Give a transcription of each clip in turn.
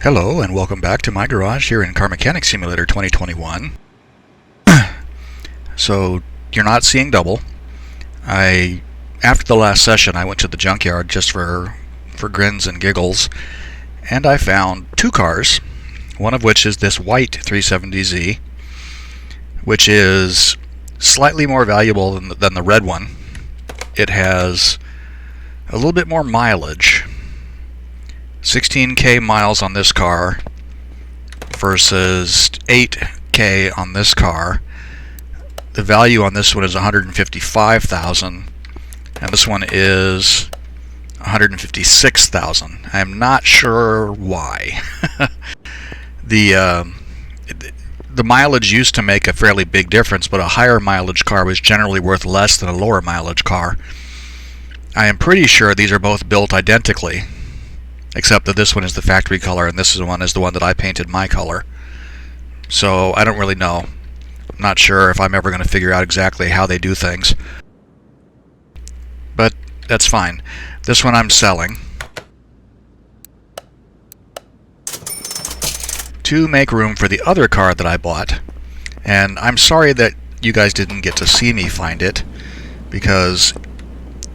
Hello and welcome back to my garage here in Car Mechanic Simulator 2021. So you're not seeing double. After the last session I went to the junkyard just for grins and giggles, and I found two cars, one of which is this white 370Z, which is slightly more valuable than the red one. It has a little bit more mileage. 16k miles on this car versus 8k on this car. The value on this one is $155,000 and this one is $156,000. I am not sure why. The mileage used to make a fairly big difference, but a higher mileage car was generally worth less than a lower mileage car. I am pretty sure these are both built identically, except that this one is the factory color and this one is the one that I painted my color. So I don't really know. I'm not sure if I'm ever going to figure out exactly how they do things. But that's fine. This one I'm selling to make room for the other car that I bought. And I'm sorry that you guys didn't get to see me find it, because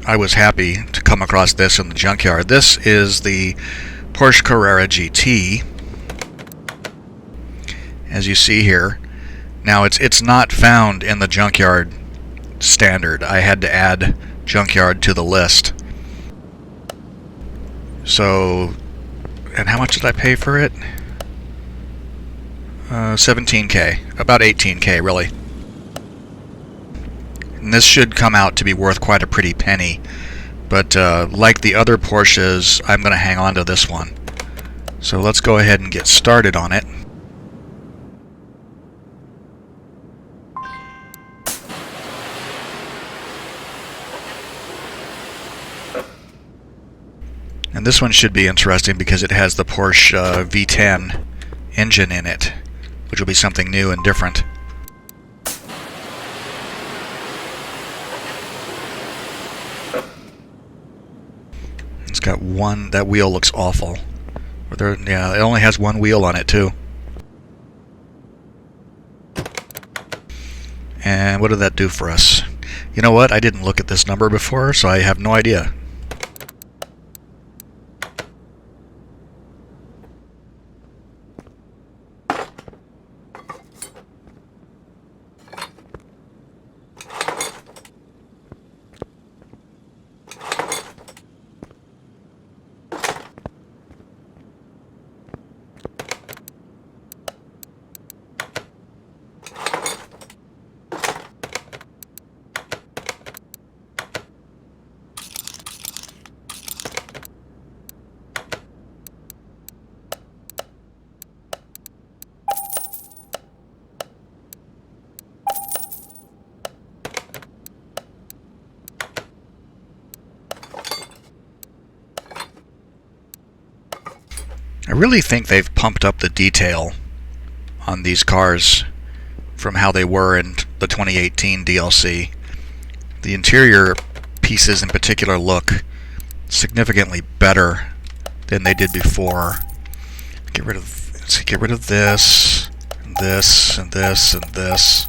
I was happy to come across this in the junkyard. This is the Porsche Carrera GT, as you see here. Now it's not found in the junkyard standard. I had to add junkyard to the list. So, and how much did I pay for it? 17k, about 18k really. And this should come out to be worth quite a pretty penny, but like the other Porsches, I'm going to hang on to this one. So let's go ahead and get started on it. And this one should be interesting because it has the Porsche V10 engine in it, which will be something new and different. It's got one, that wheel looks awful. Yeah, it only has one wheel on it too. And what did that do for us? You know what? I didn't look at this number before, so I have no idea. I really think they've pumped up the detail on these cars from how they were in the 2018 DLC. The interior pieces in particular look significantly better than they did before. Let's get rid of this, and this, and this, and this.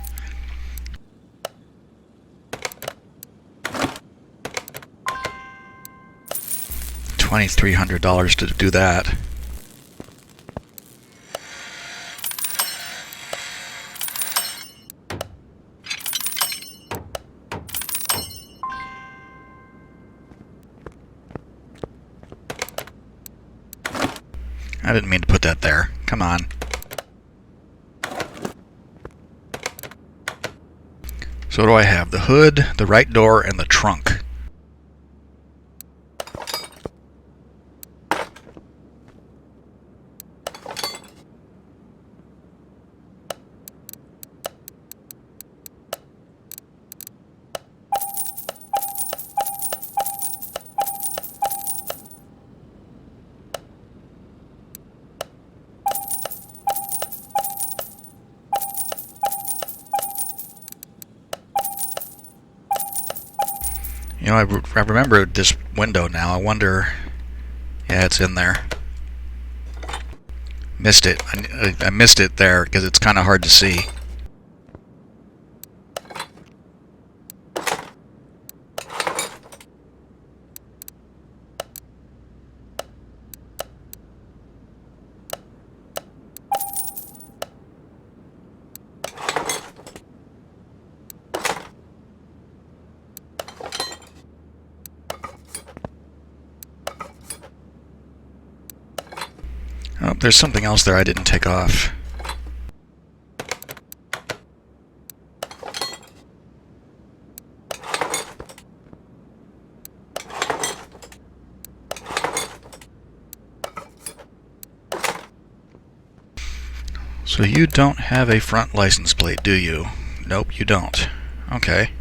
$2,300 to do that. I didn't mean to put that there. Come on. So what do I have? The hood, the right door, and the trunk. You know, I remember this window now. I wonder... Yeah, it's in there. Missed it. I missed it there because it's kind of hard to see. Oh, there's something else there I didn't take off. So you don't have a front license plate, do you? Nope, you don't. Okay.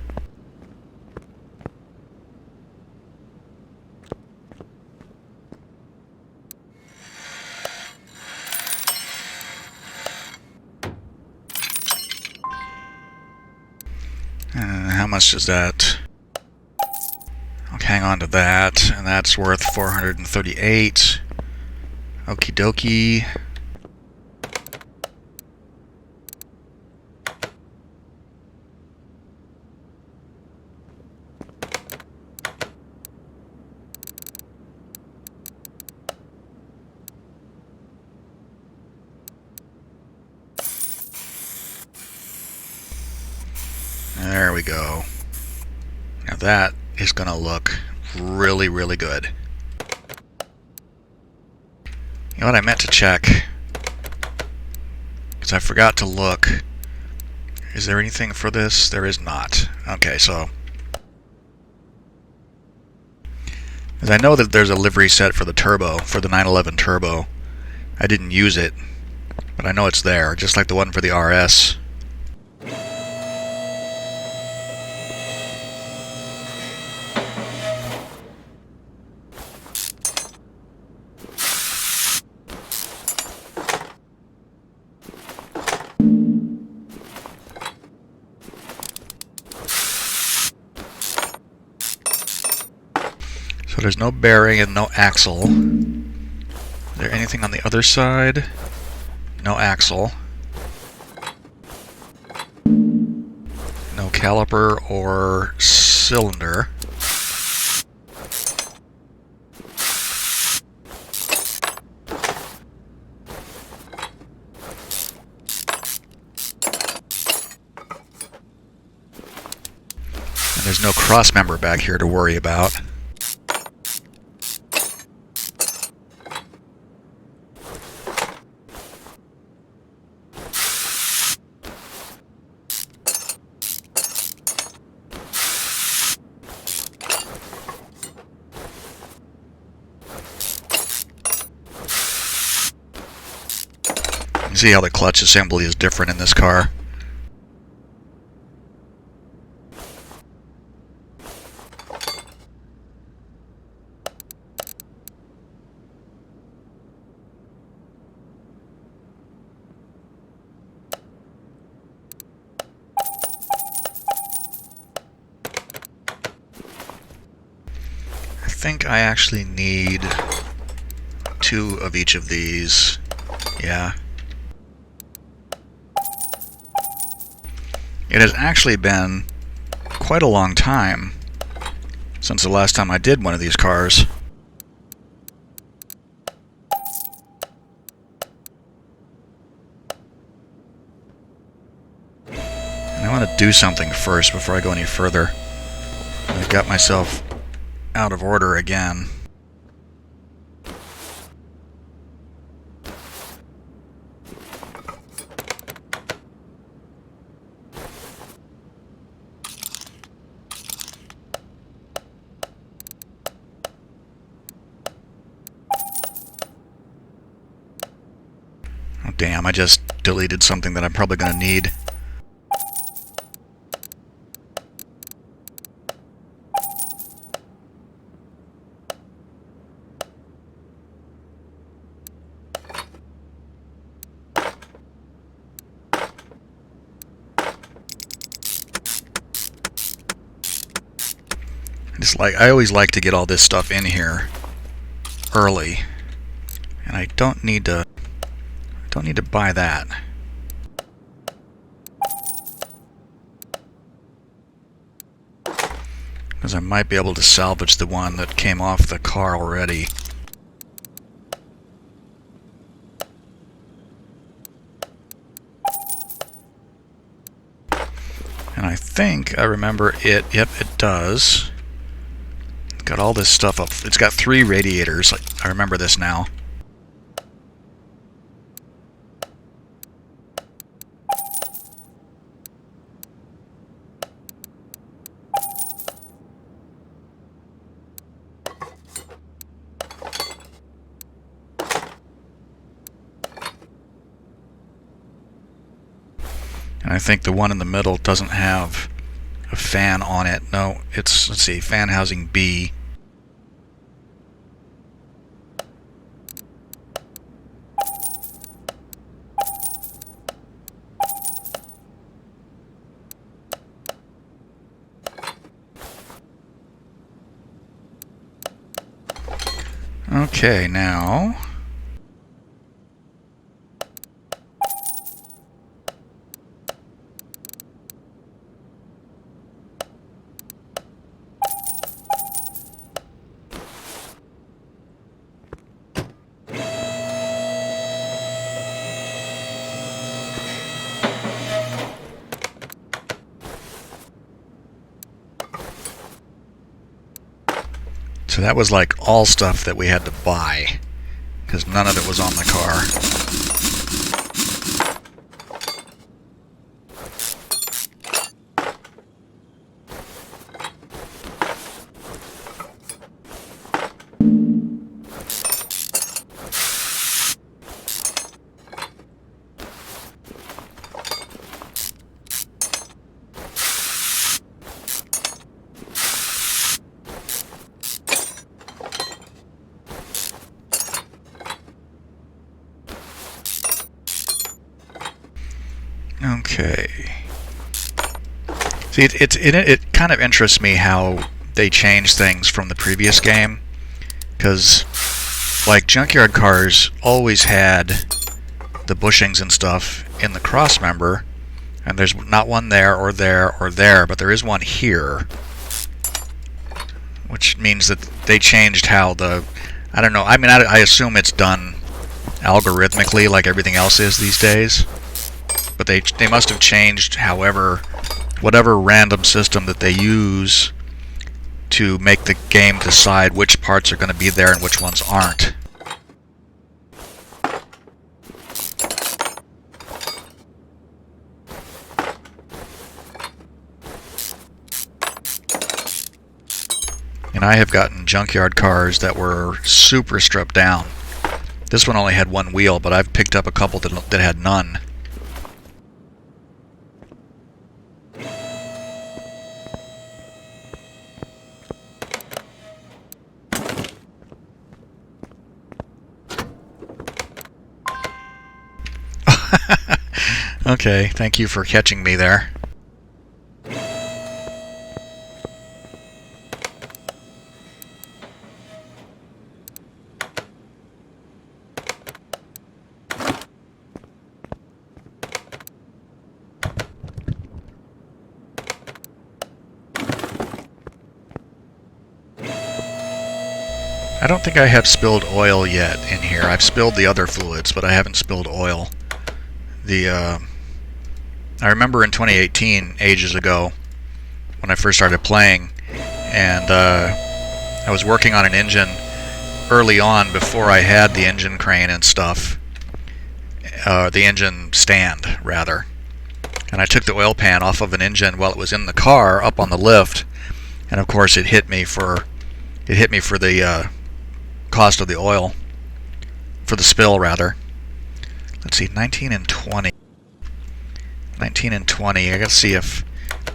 How much is that? I'll hang on to that, and that's worth 438. Okie dokie. There we go. Now that is going to look really, really good. You know what I meant to check? Because I forgot to look. Is there anything for this? There is not. Okay, so... Because I know that there's a livery set for the turbo, for the 911 Turbo. I didn't use it, but I know it's there, just like the one for the RS. So there's no bearing and no axle. Is there anything on the other side? No axle. No caliper or cylinder. And there's no cross member back here to worry about. See how the clutch assembly is different in this car. I think I actually need 2 of each of these. Yeah. It has actually been quite a long time since the last time I did one of these cars. And I want to do something first before I go any further. I've got myself out of order again. Oh, damn, I just deleted something that I'm probably going to need. I always like to get all this stuff in here early, and I don't need to Don't need to buy that. Because I might be able to salvage the one that came off the car already. And I think I remember it. Yep, it does. Got all this stuff up. It's got 3 radiators. I remember this now. And I think the one in the middle doesn't have a fan on it. No, it's, let's see, fan housing B. Okay, now... So that was like all stuff that we had to buy, because none of it was on the car. Okay. See, it kind of interests me how they changed things from the previous game, because like Junkyard cars always had the bushings and stuff in the cross member, and there's not one there or there or there, but there is one here, which means that they changed how the, I don't know, I mean, I assume it's done algorithmically like everything else is these days. But they must have changed, however, whatever random system that they use to make the game decide which parts are going to be there and which ones aren't. And I have gotten Junkyard cars that were super stripped down. This one only had one wheel, but I've picked up a couple that had none. Okay, thank you for catching me there. I don't think I have spilled oil yet in here. I've spilled the other fluids, but I haven't spilled oil. I remember in 2018, ages ago, when I first started playing, and I was working on an engine early on before I had the engine crane and stuff, the engine stand, rather. And I took the oil pan off of an engine while it was in the car, up on the lift, and of course it hit me for the cost of the oil, for the spill, rather. Let's see, 19 and 20. 19 and 20. I gotta see if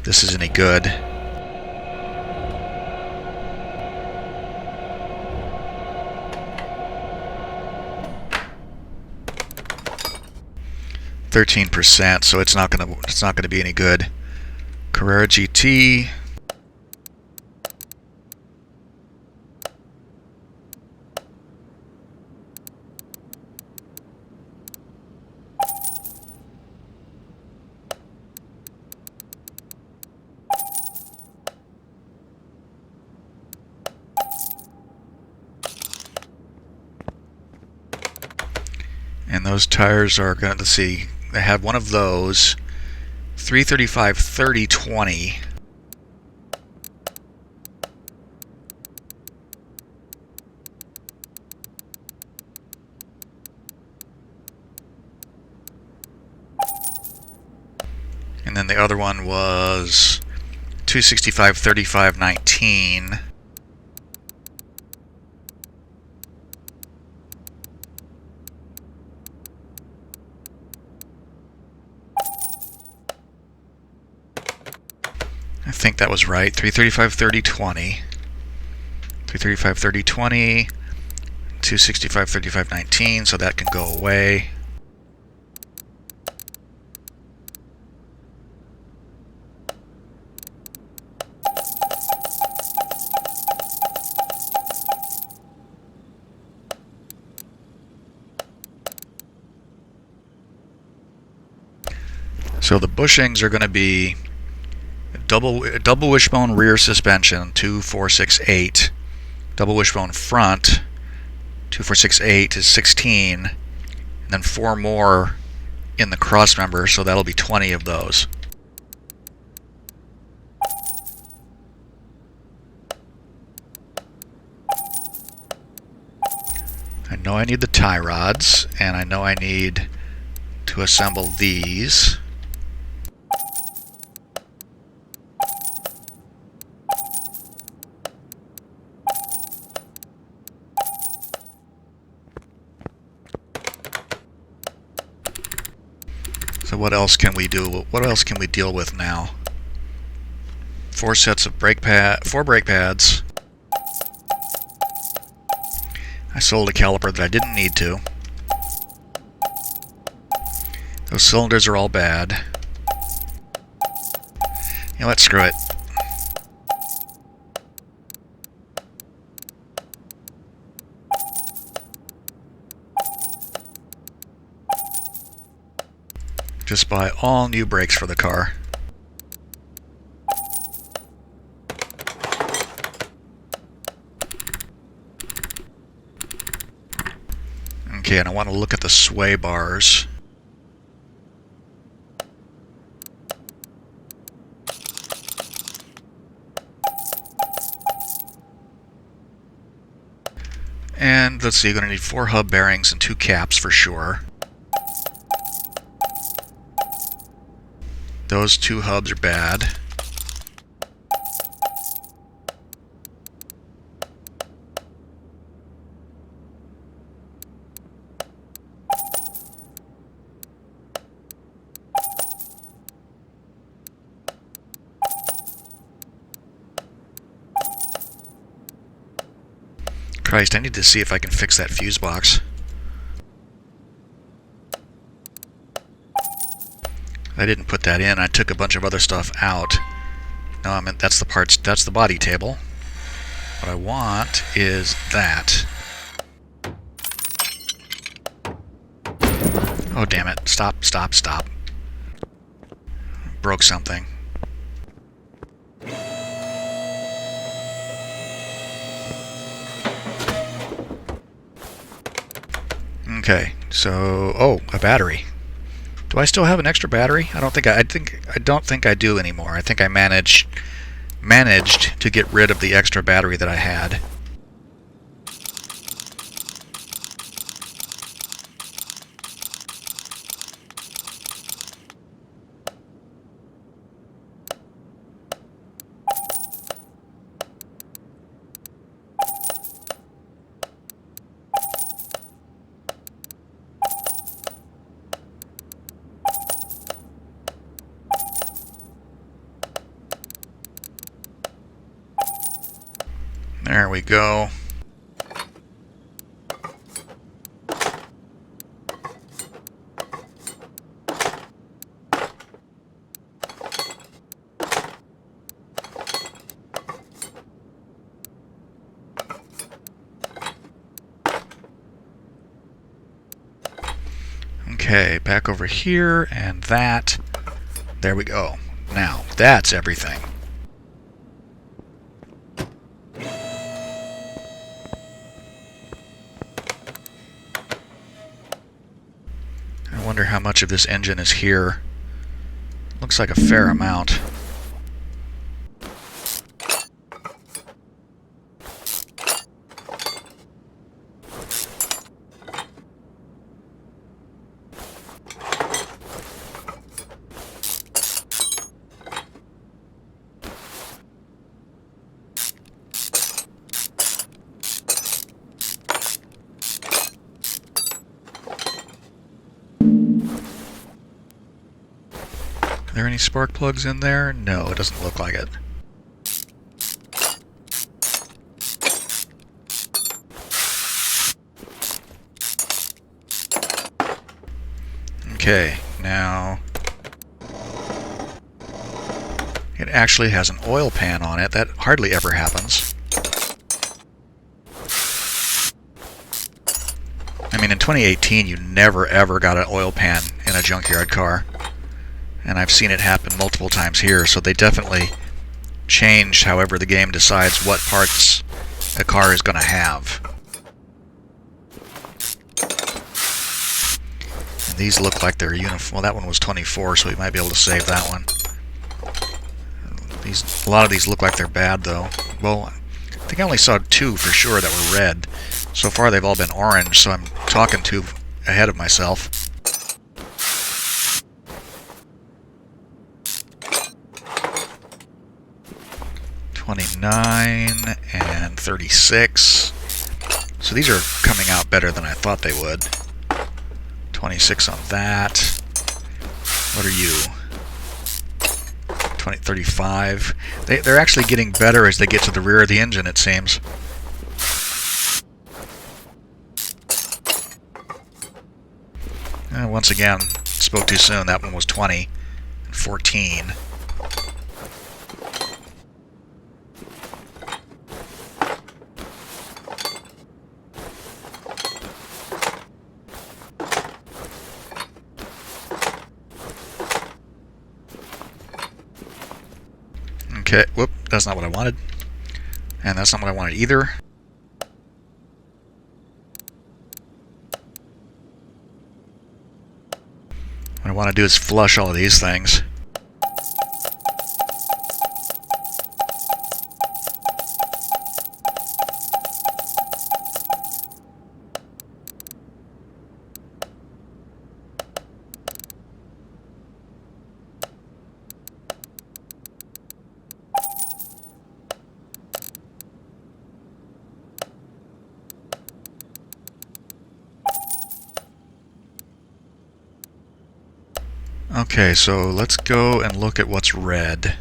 this is any good. %, so it's not gonna be any good. Carrera GT. And those tires are going to, let's see, they have one of those, 335 30 20. And then the other one was 265 35 19. I think that was right. 335 30 20. 335 30 20. 265 35 19, so that can go away. So the bushings are going to be double wishbone rear suspension, 2 4 6 8. Double wishbone front, 2 4 6 8 is 16. And then 4 more in the cross member, so that'll be 20 of those. I know I need the tie rods, and I know I need to assemble these. So what else can we do? What else can we deal with now? 4 sets of 4 brake pads. I sold a caliper that I didn't need to. Those cylinders are all bad. You know what? Screw it. Just buy all new brakes for the car. Okay, and I want to look at the sway bars. And let's see, you're going to need 4 hub bearings and 2 caps for sure. Those 2 hubs are bad. Christ, I need to see if I can fix that fuse box. I didn't put that in. I took a bunch of other stuff out. No, I mean, that's the parts, that's the body table. What I want is that. Oh, damn it. Stop, stop, stop. Broke something. Okay, so, oh, a battery. Do I still have an extra battery? I don't think I do anymore. I think I managed to get rid of the extra battery that I had. There we go. Okay, back over here, and that. There we go. Now, that's everything. wonder how much of this engine is here. Looks like a fair amount. Are there any spark plugs in there? No, it doesn't look like it. Okay, now it actually has an oil pan on it. That hardly ever happens. I mean, in 2018, you never ever got an oil pan in a junkyard car. And I've seen it happen multiple times here, so they definitely changed however the game decides what parts a car is going to have. And these look like they're uniform. Well, that one was 24, so we might be able to save that one. A lot of these look like they're bad, though. Well, I think I only saw 2 for sure that were red. So far, they've all been orange, so I'm talking too ahead of myself. 29 and 36. So these are coming out better than I thought they would. 26 on that. What are you? 35. They're actually getting better as they get to the rear of the engine, it seems. Once again, spoke too soon. That one was 20 and 14. Okay, whoop, that's not what I wanted. And that's not what I wanted either. What I want to do is flush all of these things. Okay, so let's go and look at what's red.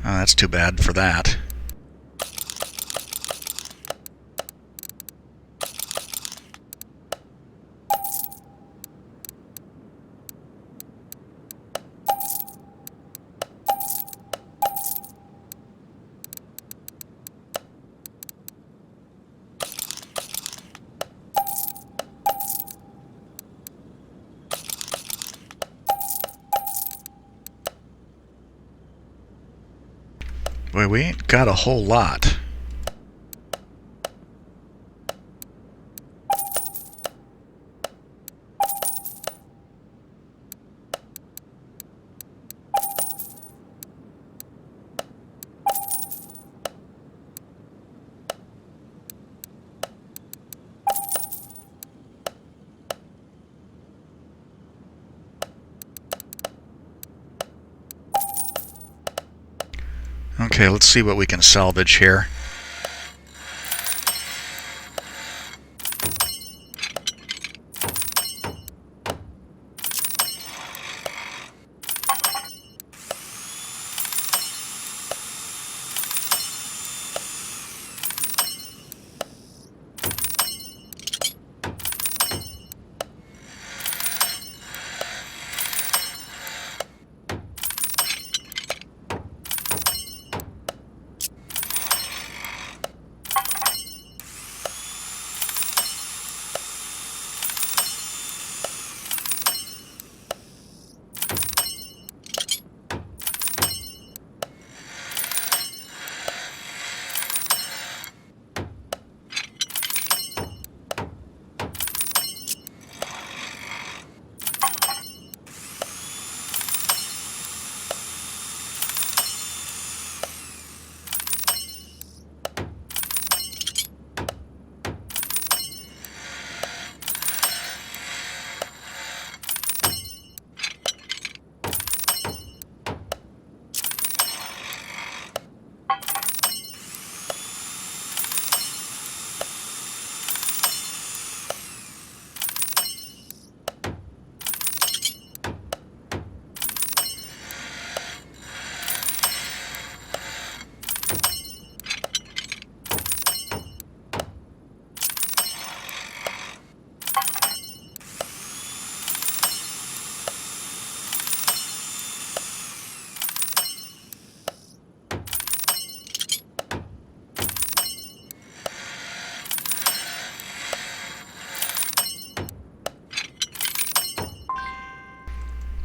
That's too bad for that. Boy, we ain't got a whole lot. Okay, let's see what we can salvage here.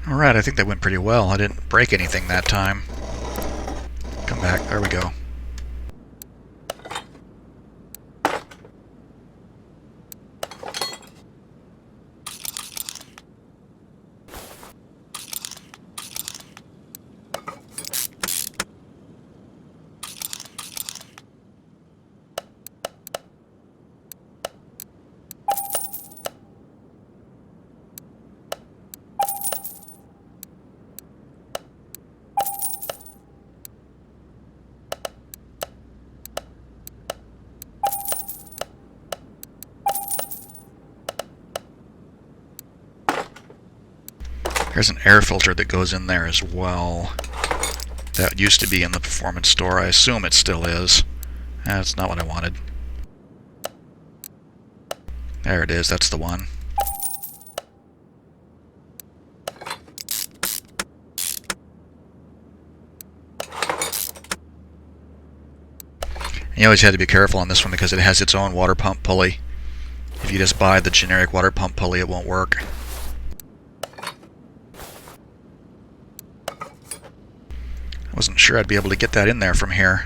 Alright, I think that went pretty well. I didn't break anything that time. Come back. There we go. There's an air filter that goes in there as well. That used to be in the performance store. I assume it still is. That's not what I wanted. There it is. That's the one. You always had to be careful on this one because it has its own water pump pulley. If you just buy the generic water pump pulley, it won't work. I wasn't sure I'd be able to get that in there from here.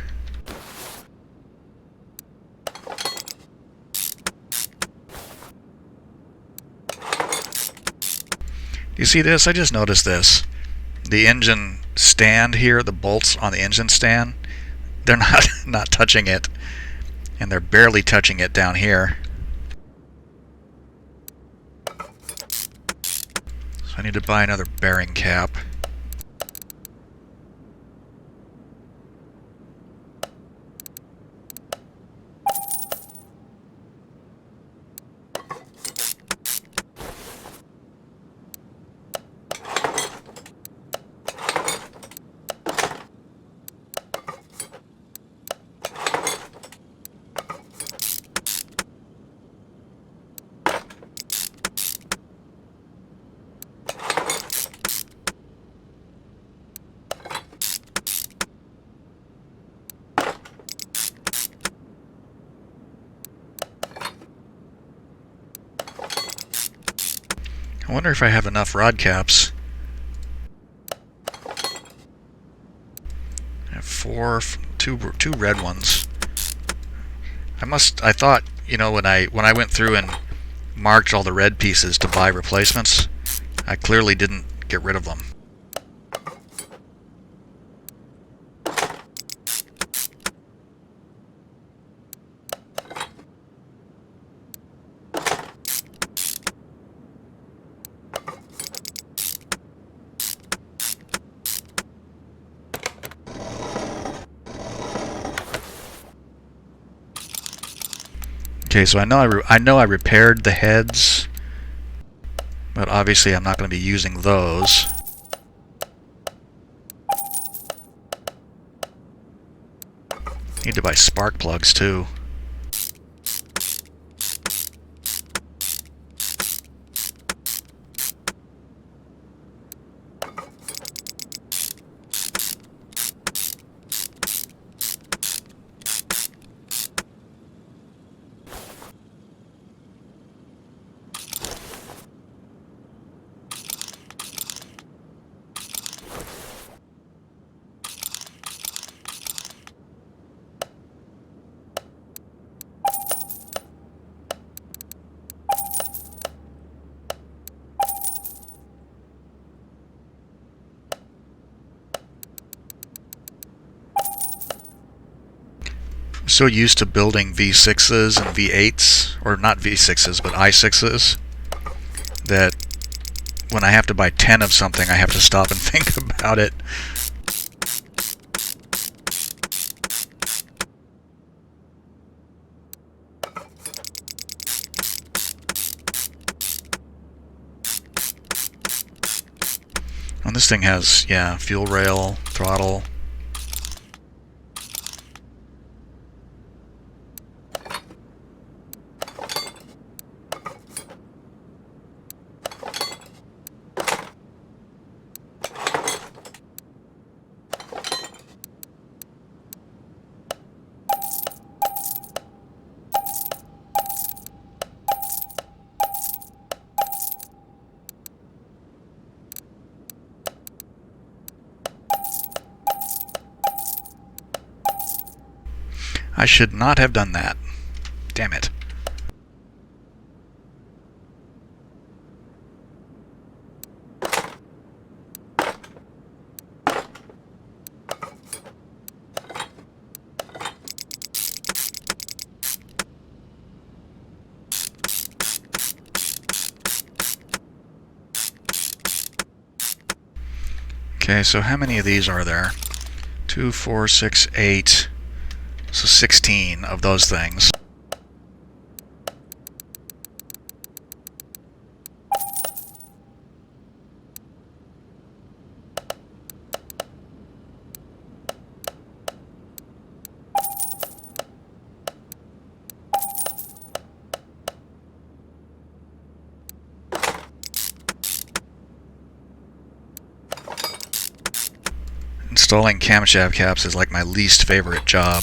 Do you see this? I just noticed this. The engine stand here, the bolts on the engine stand, they're not touching it, and they're barely touching it down here. So I need to buy another bearing cap. I wonder if I have enough rod caps. I have two red ones. I thought, you know, when I went through and marked all the red pieces to buy replacements, I clearly didn't get rid of them. Okay, so I know I repaired the heads, but obviously I'm not going to be using those. Need to buy spark plugs too. So used to building V6s and V8s, or not V6s, but i6s, that when I have to buy 10 of something, I have to stop and think about it. And this thing has, yeah, fuel rail, throttle. I should not have done that. Damn it. Okay, so how many of these are there? 2, 4, 6, 8. So 16 of those things. Installing camshaft caps is like my least favorite job.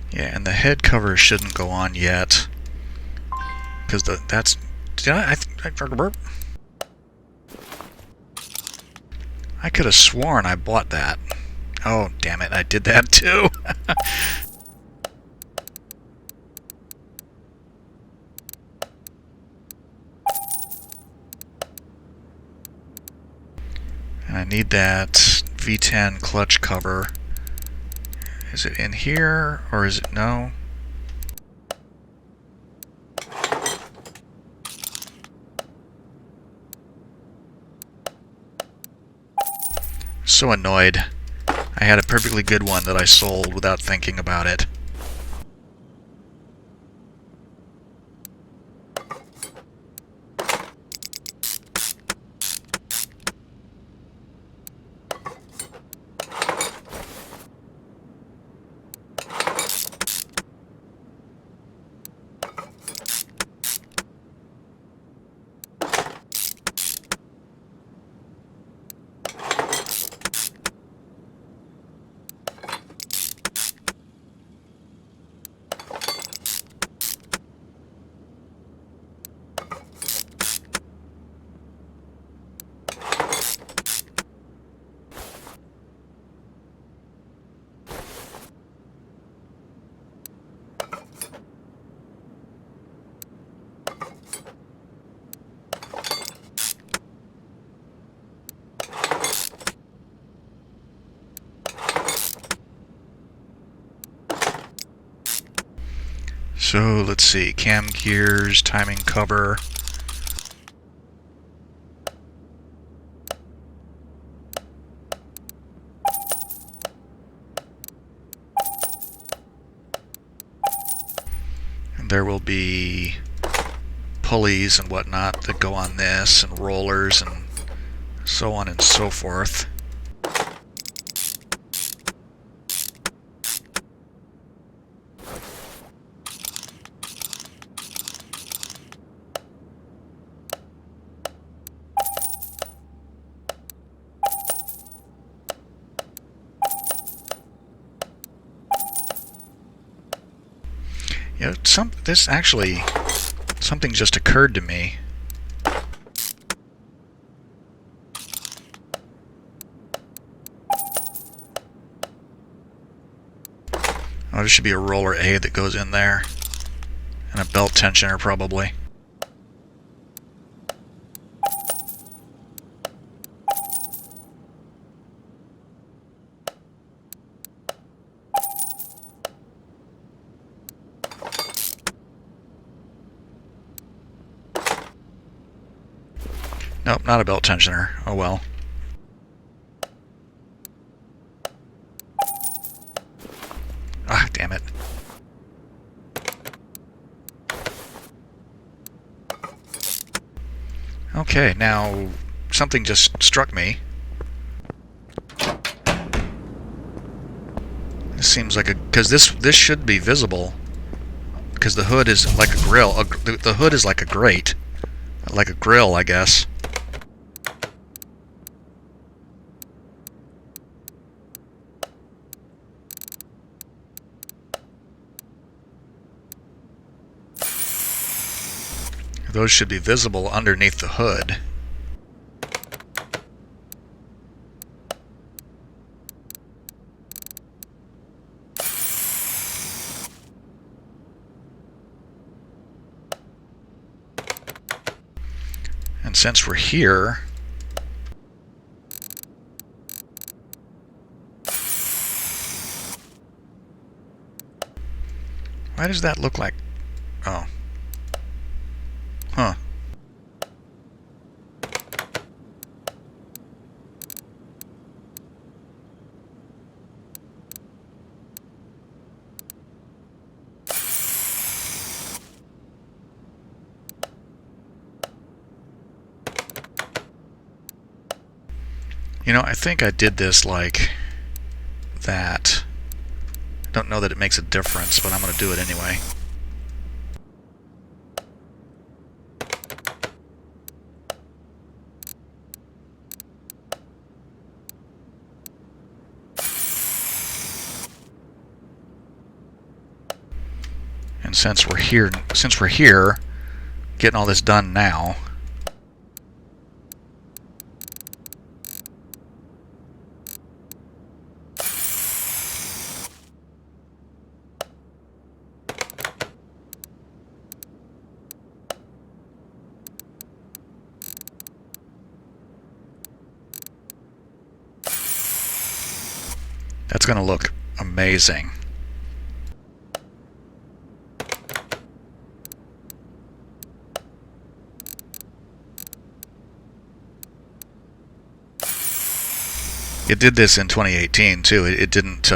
Yeah, and the head cover shouldn't go on yet, because that's. Did I could have sworn I bought that. Oh, damn it! I did that too. And I need that V10 clutch cover. Is it in here, or is it no? So annoyed. I had a perfectly good one that I sold without thinking about it. So let's see, cam gears, timing cover. And there will be pulleys and whatnot that go on this, and rollers and so on and so forth. You know, this actually, something just occurred to me. Oh, there should be a roller A that goes in there, and a belt tensioner probably. Nope, not a belt tensioner. Oh well. Ah, damn it. Okay, now something just struck me. This seems like a... because this should be visible because the hood is like a grill. The hood is like a grate, like a grill, I guess. Those should be visible underneath the hood. And since we're here, why does that look like... Oh. Huh. You know, I think I did this like that. I don't know that it makes a difference, but I'm going to do it anyway. And since we're here, getting all this done now, that's going to look amazing. It did this in 2018 too. It didn't.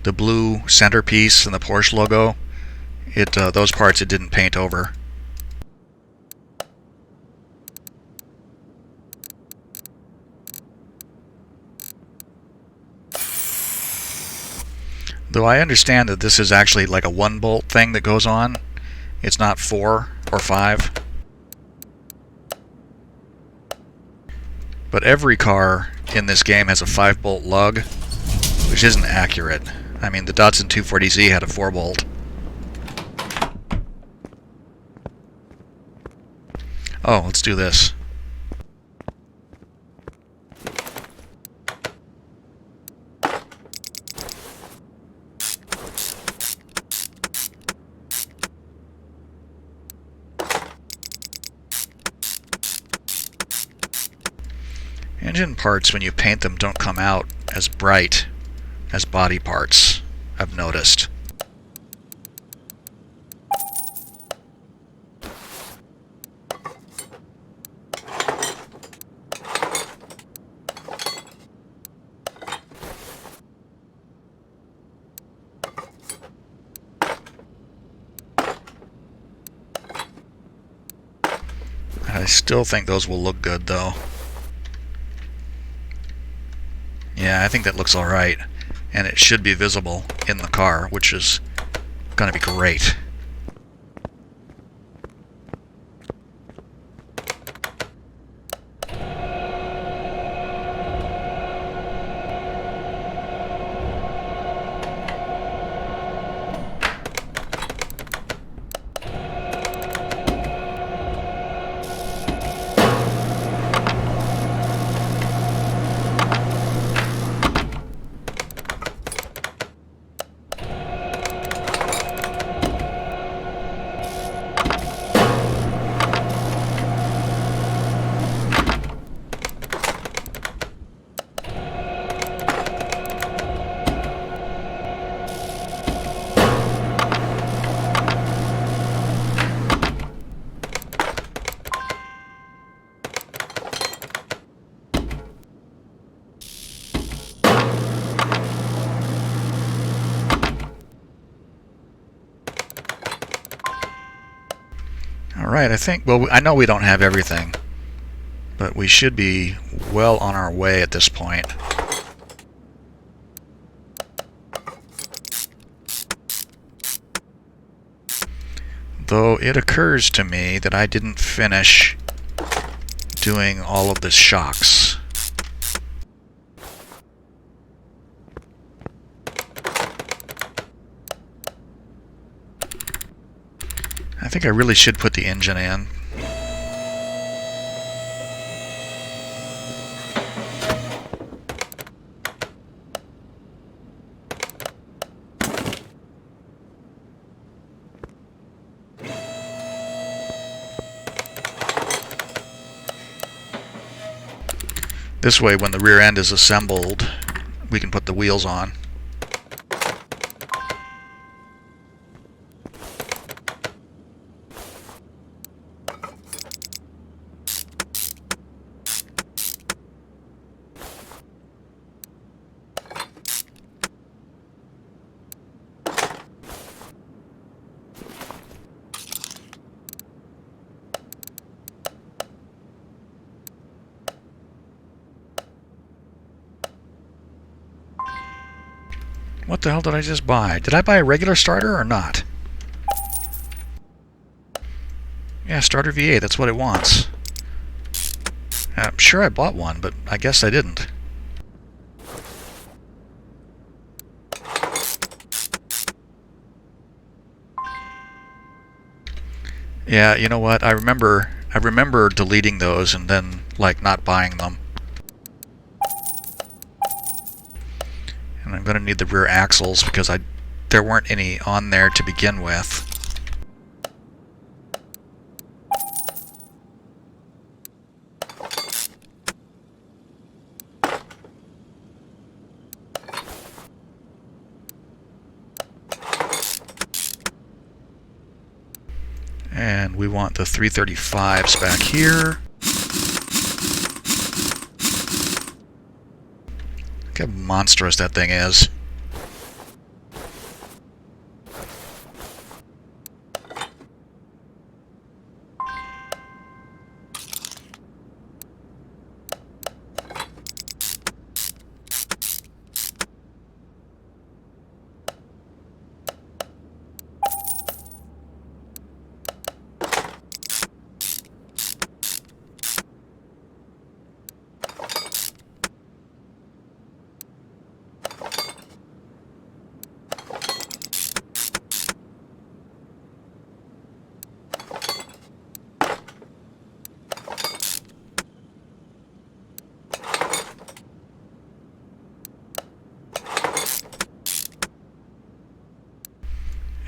The blue centerpiece and the Porsche logo, those parts it didn't paint over. Though I understand that this is actually like a 1-bolt thing that goes on. It's not 4 or 5. But every car in this game has a 5-bolt lug, which isn't accurate. I mean, the Datsun 240Z had a 4-bolt. Oh, let's do this. Engine parts, when you paint them, don't come out as bright as body parts, I've noticed. I still think those will look good, though. Yeah, I think that looks alright, and it should be visible in the car, which is going to be great. Alright, I think, well, I know we don't have everything, but we should be well on our way at this point. Though it occurs to me that I didn't finish doing all of the shocks. I think I really should put the engine in. This way, when the rear end is assembled, we can put the wheels on. What the hell did I just buy? Did I buy a regular starter or not? Yeah, starter V8, that's what it wants. I'm sure I bought one, but I guess I didn't. Yeah, you know what? I remember deleting those and then like not buying them. And I'm going to need the rear axles because there weren't any on there to begin with. And we want the 335s back here. Look how monstrous that thing is.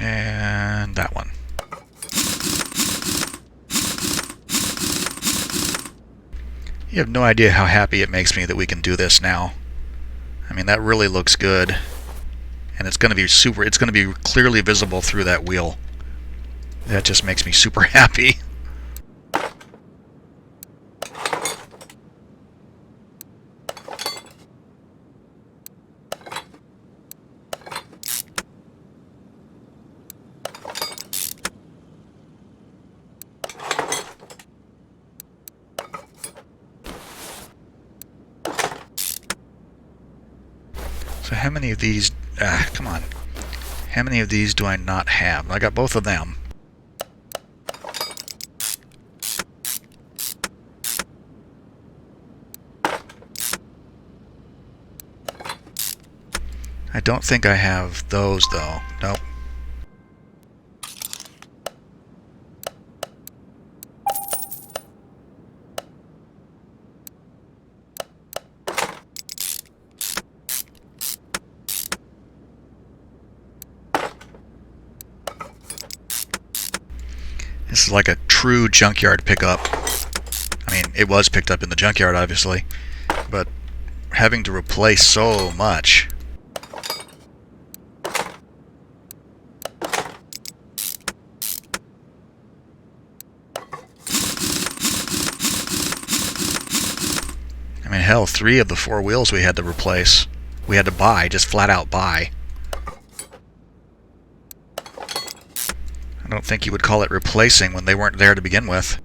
And that one. You have no idea how happy it makes me that we can do this now. I mean, that really looks good. And it's going to be it's going to be clearly visible through that wheel. That just makes me super happy. So how many of these, come on, how many of these do I not have? I got both of them. I don't think I have those though, nope. This is like a true junkyard pickup. I mean, it was picked up in the junkyard, obviously, but having to replace so much. I mean, hell, 3 of the 4 wheels we had to replace. We had to buy, just flat out buy. I don't think you would call it replacing when they weren't there to begin with.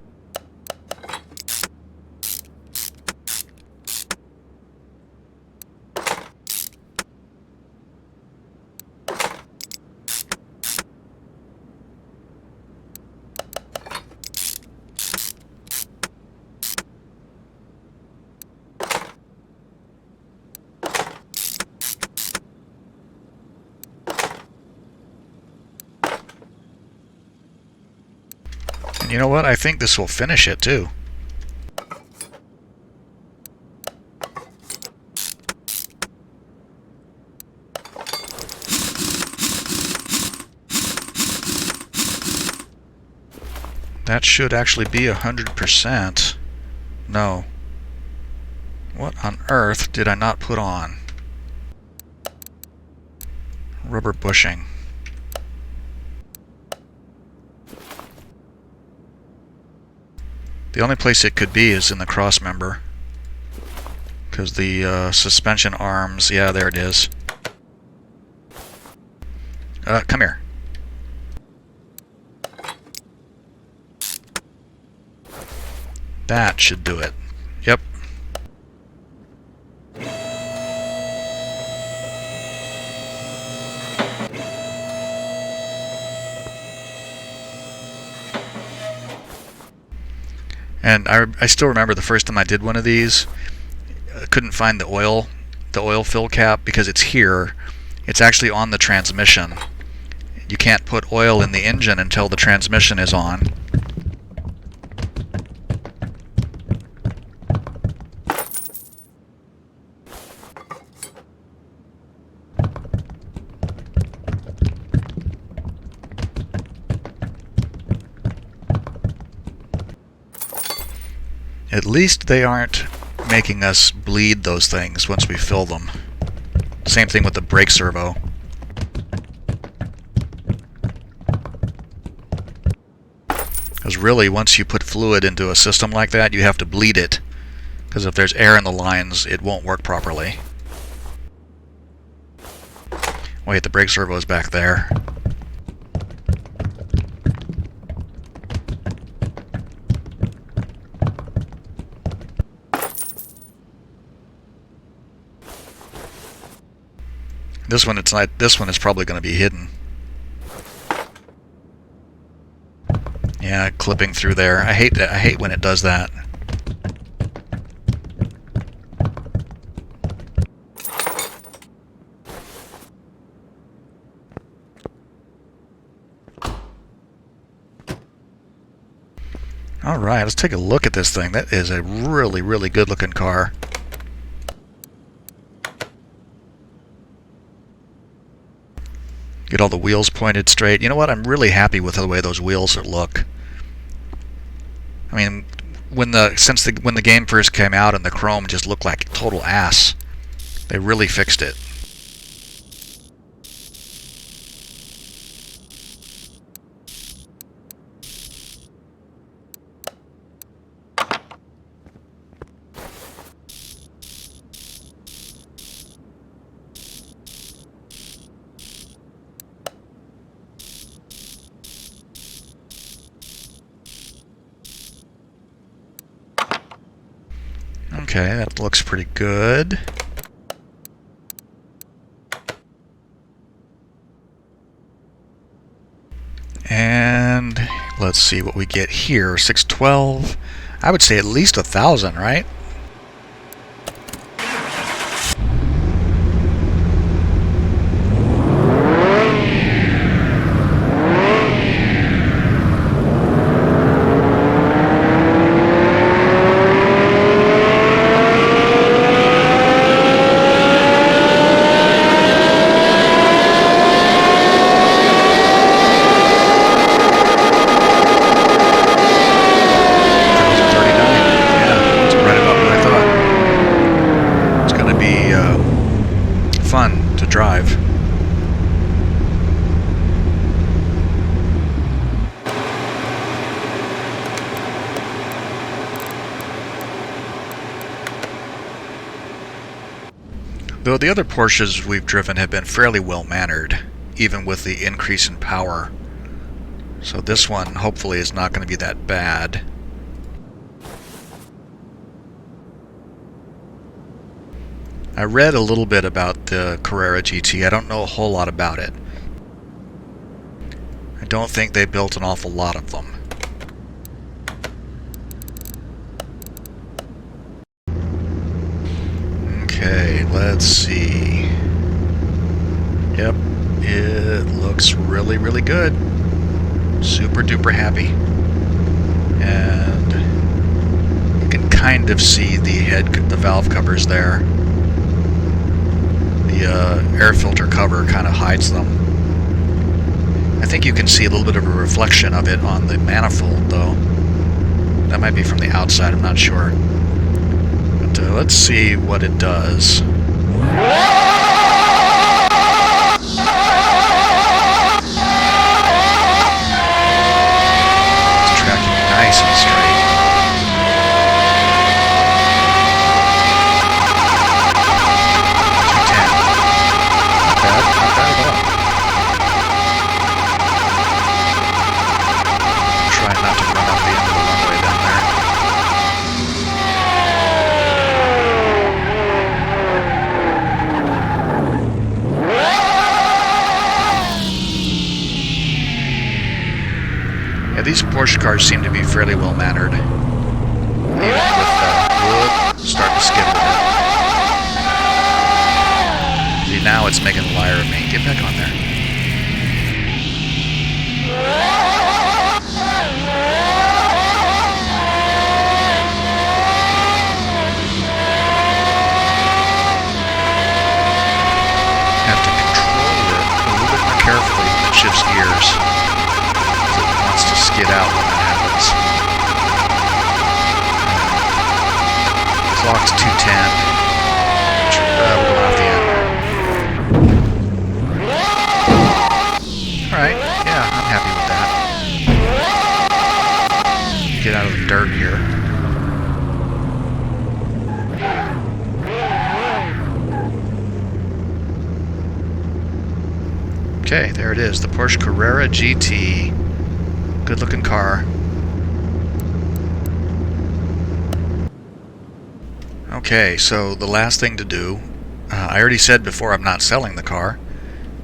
You know what? I think this will finish it too. That should actually be 100%. No. What on earth did I not put on? Rubber bushing. The only place it could be is in the cross member. Because the suspension arms, yeah, there it is. Come here. That should do it. Yep. And I still remember the first time I did one of these, I couldn't find the oil fill cap because it's here. It's actually on the transmission. You can't put oil in the engine until the transmission is on. At least they aren't making us bleed those things once we fill them. Same thing with the brake servo. Because really, once you put fluid into a system like that, you have to bleed it. Because if there's air in the lines, it won't work properly. Wait, the brake servo is back there. This one, it's not. This one is probably going to be hidden. Yeah, clipping through there. I hate that. I hate when it does that. All right, let's take a look at this thing. That is a really, really good-looking car. Get all the wheels pointed straight. You know what? I'm really happy with the way those wheels look. I mean, when the game first came out and the chrome just looked like total ass, they really fixed it. Okay, that looks pretty good. And let's see what we get here. 612. I would say at least 1,000, right? Fun to drive. Though the other Porsches we've driven have been fairly well mannered, even with the increase in power. So this one hopefully is not going to be that bad. I read a little bit about the Carrera GT. I don't know a whole lot about it. I don't think they built an awful lot of them. Okay, let's see. Yep, it looks really, really good. Super duper happy. And you can kind of see the valve covers there. The air filter cover kind of hides them. I think you can see a little bit of a reflection of it on the manifold, though. That might be from the outside, I'm not sure. But let's see what it does. It's tracking nice and straight. These Porsche cars seem to be fairly well mannered, even with starting to skid a bit. See, now it's making a liar of me. Get back on there. Have to control it a little bit more carefully when it shifts gears. To skid out when that happens. Clock's 2:10. We're going off the end. Alright, yeah, I'm happy with that. Get out of the dirt here. Okay, there it is, the Porsche Carrera GT. Good looking car. Okay, so the last thing to do, I already said before I'm not selling the car,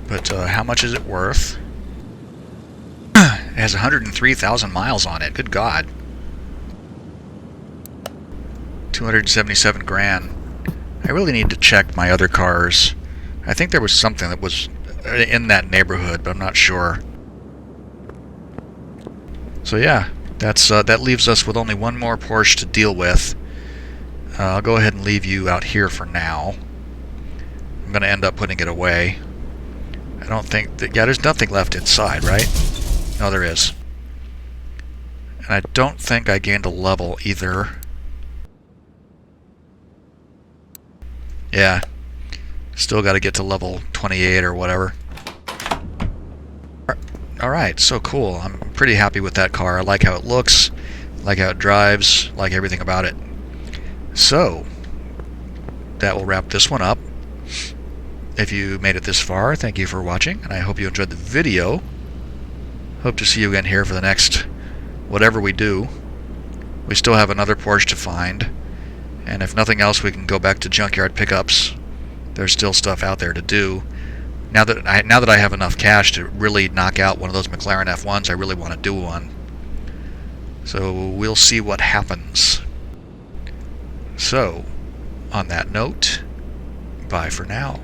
but how much is it worth? It has 103,000 miles on it, good God. 277 grand. I really need to check my other cars. I think there was something that was in that neighborhood, but I'm not sure. So yeah, that leaves us with only one more Porsche to deal with. I'll go ahead and leave you out here for now. I'm going to end up putting it away. I don't think that... Yeah, there's nothing left inside, right? No, there is. And I don't think I gained a level either. Yeah. Still got to get to level 28 or whatever. Alright, so cool. I'm pretty happy with that car. I like how it looks, like how it drives, like everything about it. So, that will wrap this one up. If you made it this far, thank you for watching, and I hope you enjoyed the video. Hope to see you again here for the next whatever we do. We still have another Porsche to find, and if nothing else, we can go back to Junkyard pickups. There's still stuff out there to do. Now that I have enough cash to really knock out one of those McLaren F1s, I really want to do one. So we'll see what happens. So, on that note, bye for now.